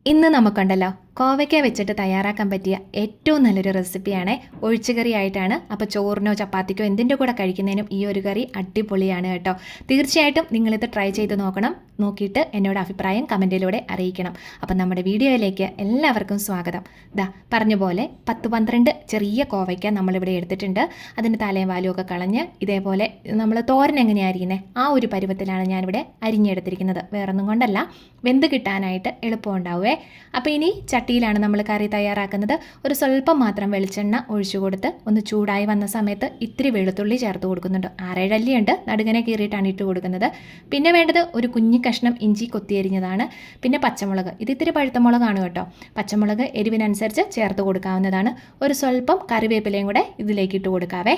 ഇന്ന് നമുക്കുണ്ടല്ലോ കോവയ്ക്ക വെച്ചിട്ട് തയ്യാറാക്കാൻ പറ്റിയ ഏറ്റവും നല്ലൊരു റെസിപ്പിയാണ്. ഒഴിച്ചുകറി ആയിട്ടാണ്. അപ്പോൾ ചോറിനോ ചപ്പാത്തിക്കോ എന്തിൻ്റെ കൂടെ കഴിക്കുന്നതിനും ഈ ഒരു കറി അടിപൊളിയാണ് കേട്ടോ. തീർച്ചയായിട്ടും നിങ്ങളിത് ട്രൈ ചെയ്ത് നോക്കണം. നോക്കിയിട്ട് എന്നോട് അഭിപ്രായം കമൻറ്റിലൂടെ അറിയിക്കണം. അപ്പം നമ്മുടെ വീഡിയോയിലേക്ക് എല്ലാവർക്കും സ്വാഗതം. പറഞ്ഞ പോലെ 10-12 ചെറിയ കോവയ്ക്ക നമ്മളിവിടെ എടുത്തിട്ടുണ്ട്. അതിൻ്റെ തലയും വാലും ഒക്കെ കളഞ്ഞ് ഇതേപോലെ നമ്മൾ തോരൻ എങ്ങനെയായിരിക്കുന്നത് ആ ഒരു പരുവത്തിലാണ് ഞാനിവിടെ അരിഞ്ഞെടുത്തിരിക്കുന്നത്. വേറൊന്നും കൊണ്ടല്ല, വെന്ത് കിട്ടാനായിട്ട് എളുപ്പമുണ്ടാവുമേ. അപ്പോൾ ഇനി ചട്ടിയിലാണ് നമ്മൾ കറി തയ്യാറാക്കുന്നത്. ഒരു സ്വല്പം മാത്രം വെളിച്ചെണ്ണ ഒഴിച്ചു കൊടുത്ത് ഒന്ന് ചൂടായി വന്ന സമയത്ത് ഇത്തിരി വെളുത്തുള്ളി ചേർത്ത് കൊടുക്കുന്നുണ്ട്. 6-7 അല്ലിയുണ്ട്, നടുകനെ കീറിയിട്ടാണ് ഇട്ട് കൊടുക്കുന്നത്. പിന്നെ വേണ്ടത് ഒരു കുഞ്ഞു കഷ്ണം ഇഞ്ചി കൊത്തിയരിഞ്ഞതാണ്. പിന്നെ പച്ചമുളക്, ഇത് ഇത്തിരി പഴുത്ത മുളകാണ് കേട്ടോ. പച്ചമുളക് എരിവിനനുസരിച്ച് ചേർത്ത് കൊടുക്കാവുന്നതാണ്. ഒരു സ്വല്പം കറിവേപ്പിലയും കൂടെ ഇതിലേക്ക് ഇട്ട് കൊടുക്കാവേ.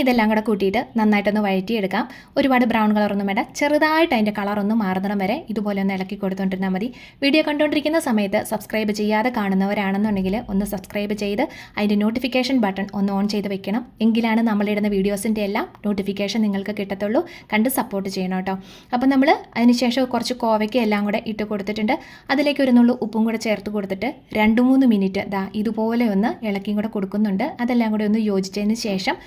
ഇതെല്ലാം കൂടെ കൂട്ടിയിട്ട് നന്നായിട്ടൊന്ന് വഴറ്റിയെടുക്കാം. ഒരുപാട് ബ്രൗൺ കളറൊന്നും വേണ്ട, ചെറുതായിട്ട് അതിൻ്റെ കളറൊന്നും മാറുന്നിടം വരെ ഇതുപോലെ ഒന്ന് ഇളക്കി കൊടുത്തുകൊണ്ടിരുന്നാൽ മതി. വീഡിയോ കണ്ടുകൊണ്ടിരിക്കുന്ന സമയത്ത് സബ്സ്ക്രൈബ് ചെയ്യാതെ കാണുന്നവരാണെന്നുണ്ടെങ്കിൽ ഒന്ന് സബ്സ്ക്രൈബ് ചെയ്ത് അതിൻ്റെ നോട്ടിഫിക്കേഷൻ ബട്ടൺ ഒന്ന് ഓൺ ചെയ്ത് വെക്കണം. എങ്കിലാണ് നമ്മളിടുന്ന വീഡിയോസിൻ്റെ എല്ലാം നോട്ടിഫിക്കേഷൻ നിങ്ങൾക്ക് കിട്ടത്തുള്ളൂ. കണ്ട് സപ്പോർട്ട് ചെയ്യണം കേട്ടോ. അപ്പം നമ്മൾ അതിനുശേഷം കുറച്ച് കോവയ്ക്ക എല്ലാം കൂടെ ഇട്ട് കൊടുത്തിട്ടുണ്ട്. അതിലേക്ക് ഒരു നുള്ളു ഉപ്പും കൂടെ ചേർത്ത് കൊടുത്തിട്ട് 2-3 മിനിറ്റ് ഇതുപോലെ ഒന്ന് ഇളക്കിയും കൂടെ കൊടുക്കുന്നുണ്ട്. അതെല്ലാം കൂടെ ഒന്ന് യോജിച്ചതിന് ശേഷം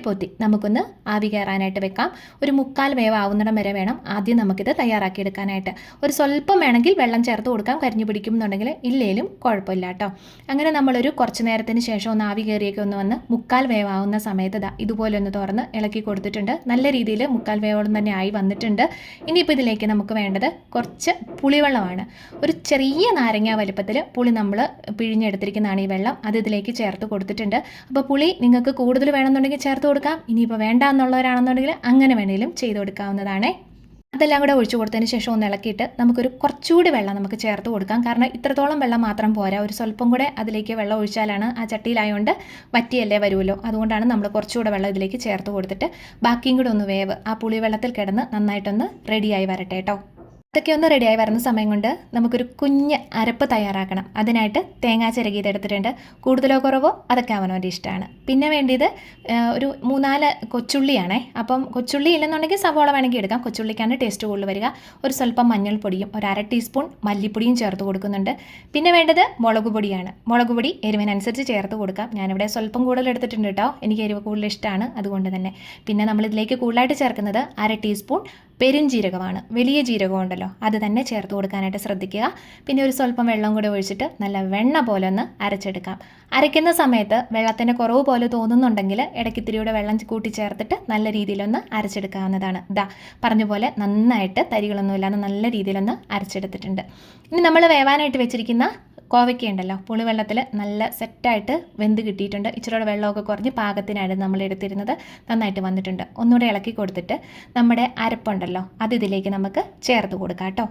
പൊത്തി നമുക്കൊന്ന് ആവി കയറാനായിട്ട് വെക്കാം. ഒരു 3/4 വേവ് ആവുന്നിടം വരെ വേണം ആദ്യം നമുക്കിത് തയ്യാറാക്കിയെടുക്കാനായിട്ട്. ഒരു സ്വല്പം വേണമെങ്കിൽ വെള്ളം ചേർത്ത് കൊടുക്കാം, കരിഞ്ഞു പിടിക്കും എന്നുണ്ടെങ്കിൽ. ഇല്ലേലും കുഴപ്പമില്ല കേട്ടോ. അങ്ങനെ നമ്മളൊരു കുറച്ച് നേരത്തിന് ശേഷം ഒന്ന് ആവി കയറിയൊക്കെ ഒന്ന് വന്ന് 3/4 വേവ് ആവുന്ന സമയത്ത് ഇതുപോലെ ഒന്ന് തുറന്ന് ഇളക്കി കൊടുത്തിട്ടുണ്ട്. നല്ല രീതിയിൽ 3/4 വേവോളം തന്നെ ആയി വന്നിട്ടുണ്ട്. ഇനിയിപ്പോൾ ഇതിലേക്ക് നമുക്ക് വേണ്ടത് കുറച്ച് പുളിവെള്ളമാണ്. ഒരു ചെറിയ നാരങ്ങ വലുപ്പത്തിൽ പുളി നമ്മൾ പിഴിഞ്ഞെടുത്തിരിക്കുന്നതാണ് ഈ വെള്ളം. അത് ഇതിലേക്ക് ചേർത്ത് കൊടുത്തിട്ടുണ്ട്. അപ്പോൾ പുളി നിങ്ങൾക്ക് കൂടുതൽ വേണമെന്നുണ്ടെങ്കിൽ ചേർത്ത് കൊടുക്കാം. ഇനിയിപ്പോൾ വേണ്ട എന്നുള്ളവരാണെന്നുണ്ടെങ്കിൽ അങ്ങനെ വേണമെങ്കിലും ചെയ്ത് കൊടുക്കാവുന്നതാണ്. അതെല്ലാം കൂടെ ഒഴിച്ചു കൊടുത്തതിന് ശേഷം ഒന്ന് ഇളക്കിയിട്ട് നമുക്കൊരു കുറച്ചുകൂടി വെള്ളം നമുക്ക് ചേർത്ത് കൊടുക്കാം. കാരണം ഇത്രത്തോളം വെള്ളം മാത്രം പോരാ, ഒരു സ്വല്പം കൂടെ അതിലേക്ക് വെള്ളം ഒഴിച്ചാലാണ് ആ ചട്ടിയിലായതുകൊണ്ട് വറ്റിയല്ലേ വരുമല്ലോ. അതുകൊണ്ടാണ് നമ്മൾ കുറച്ചുകൂടെ വെള്ളം ഇതിലേക്ക് ചേർത്ത് കൊടുത്തിട്ട് ബാക്കിയും കൂടെ ഒന്ന് വേവ് ആ പുളി വെള്ളത്തിൽ കിടന്ന് നന്നായിട്ടൊന്ന് റെഡിയായി വരട്ടെ കേട്ടോ. ഇതൊക്കെ ഒന്ന് റെഡിയായി വരുന്ന സമയം കൊണ്ട് നമുക്കൊരു കുഞ്ഞ് അരപ്പ് തയ്യാറാക്കണം. അതിനായിട്ട് തേങ്ങ ചിരകിയതെടുത്തിട്ടുണ്ട്. കൂടുതലോ കുറവോ അതൊക്കെ അവനവൻ്റെ ഇഷ്ടമാണ്. പിന്നെ വേണ്ടിയത് ഒരു 3-4 കൊച്ചുള്ളിയാണേ. അപ്പം കൊച്ചുള്ളി ഇല്ലെന്നുണ്ടെങ്കിൽ സവോള വേണമെങ്കിൽ എടുക്കാം. കൊച്ചുള്ളിക്കാണ് ടേസ്റ്റ് കൂടുതൽ വരിക. ഒരു സ്വല്പം മഞ്ഞൾപ്പൊടിയും ഒരു 1/2 ടീസ്പൂൺ മല്ലിപ്പൊടിയും ചേർത്ത് കൊടുക്കുന്നുണ്ട്. പിന്നെ വേണ്ടത് മുളക് പൊടിയാണ്. മുളക് പൊടി എരിവിനനുസരിച്ച് ചേർത്ത് കൊടുക്കാം. ഞാനിവിടെ സ്വല്പം കൂടുതൽ എടുത്തിട്ടുണ്ട് കേട്ടോ. എനിക്ക് എരിവ് കൂടുതൽ ഇഷ്ടമാണ്, അതുകൊണ്ട് തന്നെ. പിന്നെ നമ്മളിതിലേക്ക് കൂടുതലായിട്ട് ചേർക്കുന്നത് 1/2 ടീസ്പൂൺ പെരുംജീരകമാണ്. വലിയ ജീരകം ഉണ്ടല്ലോ, അത് തന്നെ ചേർത്ത് കൊടുക്കാനായിട്ട് ശ്രദ്ധിക്കുക. പിന്നെ ഒരു സ്വല്പം വെള്ളം കൂടെ ഒഴിച്ചിട്ട് നല്ല വെണ്ണ പോലെ ഒന്ന് അരച്ചെടുക്കാം. അരയ്ക്കുന്ന സമയത്ത് വെള്ളത്തിൻ്റെ കുറവ് പോലെ തോന്നുന്നുണ്ടെങ്കിൽ ഇടയ്ക്ക് ഇത്തിരിയുടെ വെള്ളം കൂട്ടി ചേർത്തിട്ട് നല്ല രീതിയിലൊന്ന് അരച്ചെടുക്കാവുന്നതാണ്. പറഞ്ഞ പോലെ നന്നായിട്ട് തരികളൊന്നുമില്ലാതെ നല്ല രീതിയിലൊന്ന് അരച്ചെടുത്തിട്ടുണ്ട്. ഇനി നമ്മൾ വേവാനായിട്ട് വെച്ചിരിക്കുന്ന കോവയ്ക്ക ഉണ്ടല്ലോ, പുളിവെള്ളത്തിൽ നല്ല സെറ്റായിട്ട് വെന്ത് കിട്ടിയിട്ടുണ്ട്. ഇച്ചിരിയുടെ വെള്ളമൊക്കെ കുറഞ്ഞ് പാകത്തിനായിട്ട് നമ്മൾ എടുത്തിരുന്നത് നന്നായിട്ട് വന്നിട്ടുണ്ട്. ഒന്നുകൂടെ ഇളക്കി കൊടുത്തിട്ട് നമ്മുടെ അരപ്പുണ്ടല്ലോ അത് ഇതിലേക്ക് നമുക്ക് ചേർത്ത് കൊടുക്കാം കേട്ടോ.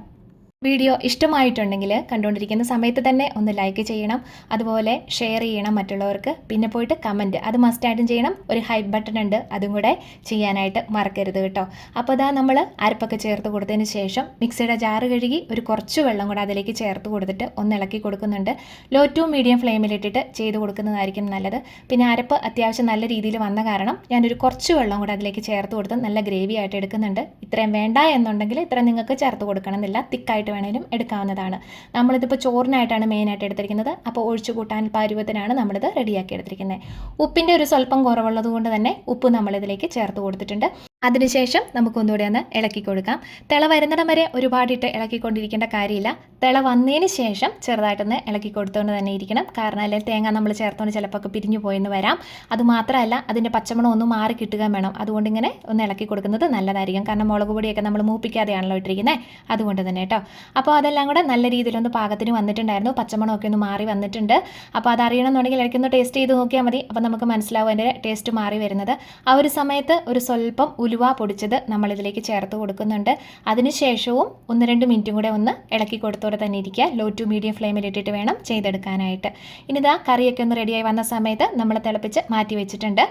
വീഡിയോ ഇഷ്ടമായിട്ടുണ്ടെങ്കിൽ കണ്ടുകൊണ്ടിരിക്കുന്ന സമയത്ത് തന്നെ ഒന്ന് ലൈക്ക് ചെയ്യണം, അതുപോലെ ഷെയർ ചെയ്യണം മറ്റുള്ളവർക്ക്. പിന്നെ പോയിട്ട് കമൻറ്റ് അത് മസ്റ്റായിട്ടും ചെയ്യണം. ഒരു ഹൈപ്പ് ബട്ടൺ ഉണ്ട്, അതും കൂടെ ചെയ്യാനായിട്ട് മറക്കരുത് കേട്ടോ. അപ്പോൾ നമ്മൾ അരപ്പൊക്കെ ചേർത്ത് കൊടുത്തതിന് ശേഷം മിക്സിയുടെ ജാറ് കഴുകി ഒരു കുറച്ച് വെള്ളം കൂടെ അതിലേക്ക് ചേർത്ത് കൊടുത്തിട്ട് ഒന്ന് ഇളക്കി കൊടുക്കുന്നുണ്ട്. ലോ ടു മീഡിയം ഫ്ലെയിമിലിട്ടിട്ട് ചെയ്ത് കൊടുക്കുന്നതായിരിക്കും നല്ലത്. പിന്നെ അരപ്പ് അത്യാവശ്യം നല്ല രീതിയിൽ വന്ന കാരണം ഞാനൊരു കുറച്ച് വെള്ളം കൂടെ അതിലേക്ക് ചേർത്ത് കൊടുത്ത് നല്ല ഗ്രേവി ആയിട്ട് എടുക്കുന്നുണ്ട്. ഇത്രയും വേണ്ട എന്നുണ്ടെങ്കിൽ ഇത്രയും നിങ്ങൾക്ക് ചേർത്ത് കൊടുക്കണമെന്നില്ല, തിക്കായിട്ട് വേണമെങ്കിലും എടുക്കാവുന്നതാണ്. നമ്മളിതിപ്പോൾ ചോറിനായിട്ടാണ് മെയിനായിട്ട് എടുത്തിരിക്കുന്നത്. അപ്പോൾ ഒഴിച്ചു കൂട്ടാൻ പരുവത്തിനാണ് നമ്മളിത് റെഡിയാക്കി എടുത്തിരിക്കുന്നത്. ഉപ്പിൻ്റെ ഒരു സ്വല്പം കുറവുള്ളത് കൊണ്ട് തന്നെ ഉപ്പ് നമ്മളിതിലേക്ക് ചേർത്ത് കൊടുത്തിട്ടുണ്ട്. അതിനുശേഷം നമുക്കൊന്നുകൂടെ ഒന്ന് ഇളക്കി കൊടുക്കാം. തിള വരുന്നിടം വരെ ഒരുപാടിട്ട് ഇളക്കിക്കൊണ്ടിരിക്കേണ്ട കാര്യമില്ല. തിള വന്നതിന് ശേഷം ചെറുതായിട്ടൊന്ന് ഇളക്കി കൊടുത്തുകൊണ്ട് തന്നെ ഇരിക്കണം. കാരണം അല്ലെങ്കിൽ തേങ്ങ നമ്മൾ ചേർത്തുകൊണ്ട് ചിലപ്പോൾ ഒക്കെ പിരിഞ്ഞു പോയെന്ന് വരാം. അതുമാത്രമല്ല അതിൻ്റെ പച്ചമണം ഒന്ന് മാറി കിട്ടുക വേണം. അതുകൊണ്ട് ഇങ്ങനെ ഒന്ന് ഇളക്കി കൊടുക്കുന്നത് നല്ലതായിരിക്കും. കാരണം മുളക് പൊടിയൊക്കെ നമ്മൾ മൂപ്പിക്കാതെയാണല്ലോ ഇട്ടിരിക്കുന്നത്, അതുകൊണ്ട് തന്നെ കേട്ടോ. അപ്പോൾ അതെല്ലാം കൂടെ നല്ല രീതിയിലൊന്ന് പാകത്തിന് വന്നിട്ടുണ്ടായിരുന്നു. പച്ചമണമൊക്കെ ഒന്ന് മാറി വന്നിട്ടുണ്ട്. അപ്പോൾ അതറിയണമെന്നുണ്ടെങ്കിൽ ഇടയ്ക്കൊന്ന് ടേസ്റ്റ് ചെയ്ത് നോക്കിയാൽ മതി. അപ്പോൾ നമുക്ക് മനസ്സിലാവും അതിൻ്റെ ടേസ്റ്റ് മാറി വരുന്നത്. ആ ഒരു സമയത്ത് ഒരു സ്വല്പം ഉലുവ പൊടിച്ചത് നമ്മളിതിലേക്ക് ചേർത്ത് കൊടുക്കുന്നുണ്ട്. അതിനുശേഷവും 1-2 മിനിറ്റും കൂടെ ഒന്ന് ഇളക്കി കൊടുത്തോടെ തന്നെ ഇരിക്കുക. ലോ ടു മീഡിയം ഫ്ലെയിമിലിട്ടിട്ട് വേണം ചെയ്തെടുക്കാനായിട്ട്. ഇനിതാ കറിയൊക്കെ ഒന്ന് റെഡിയായി വന്ന സമയത്ത് നമ്മൾ തിളപ്പിച്ച് മാറ്റി വെച്ചിട്ടുണ്ട്.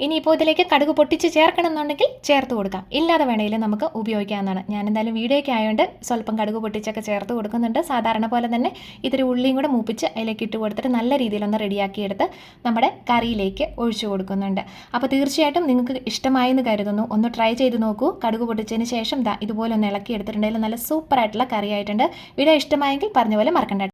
ഇനിയിപ്പോൾ ഇതിലേക്ക് കടുക് പൊട്ടിച്ച് ചേർക്കണം എന്നുണ്ടെങ്കിൽ ചേർത്ത് കൊടുക്കാം, ഇല്ലാതെ വേണമെങ്കിലും നമുക്ക് ഉപയോഗിക്കാവുന്നതാണ്. ഞാൻ എന്തായാലും വീഡിയോയ്ക്ക് ആയതുകൊണ്ട് സ്വല്പം കടുക് പൊട്ടിച്ചൊക്കെ ചേർത്ത് കൊടുക്കുന്നുണ്ട്. സാധാരണ പോലെ തന്നെ ഇത്തിരി ഉള്ളിയും കൂടെ മൂപ്പിച്ച് അതിലേക്ക് ഇട്ട് കൊടുത്തിട്ട് നല്ല രീതിയിലൊന്ന് റെഡിയാക്കിയെടുത്ത് നമ്മുടെ കറിയിലേക്ക് ഒഴിച്ചു കൊടുക്കുന്നുണ്ട്. അപ്പോൾ തീർച്ചയായിട്ടും നിങ്ങൾക്ക് ഇഷ്ടമായെന്ന് കരുതുന്നു. ഒന്ന് ട്രൈ ചെയ്ത് നോക്കൂ. കടുക് പൊട്ടിച്ചതിന് ശേഷം ഇതുപോലെ ഒന്ന് ഇളക്കി എടുത്തിട്ടുണ്ടെങ്കിൽ നല്ല സൂപ്പറായിട്ടുള്ള കറി ആയിട്ടുണ്ട്. വീഡിയോ ഇഷ്ടമായെങ്കിൽ പറഞ്ഞ പോലെ മറക്കണ്ട.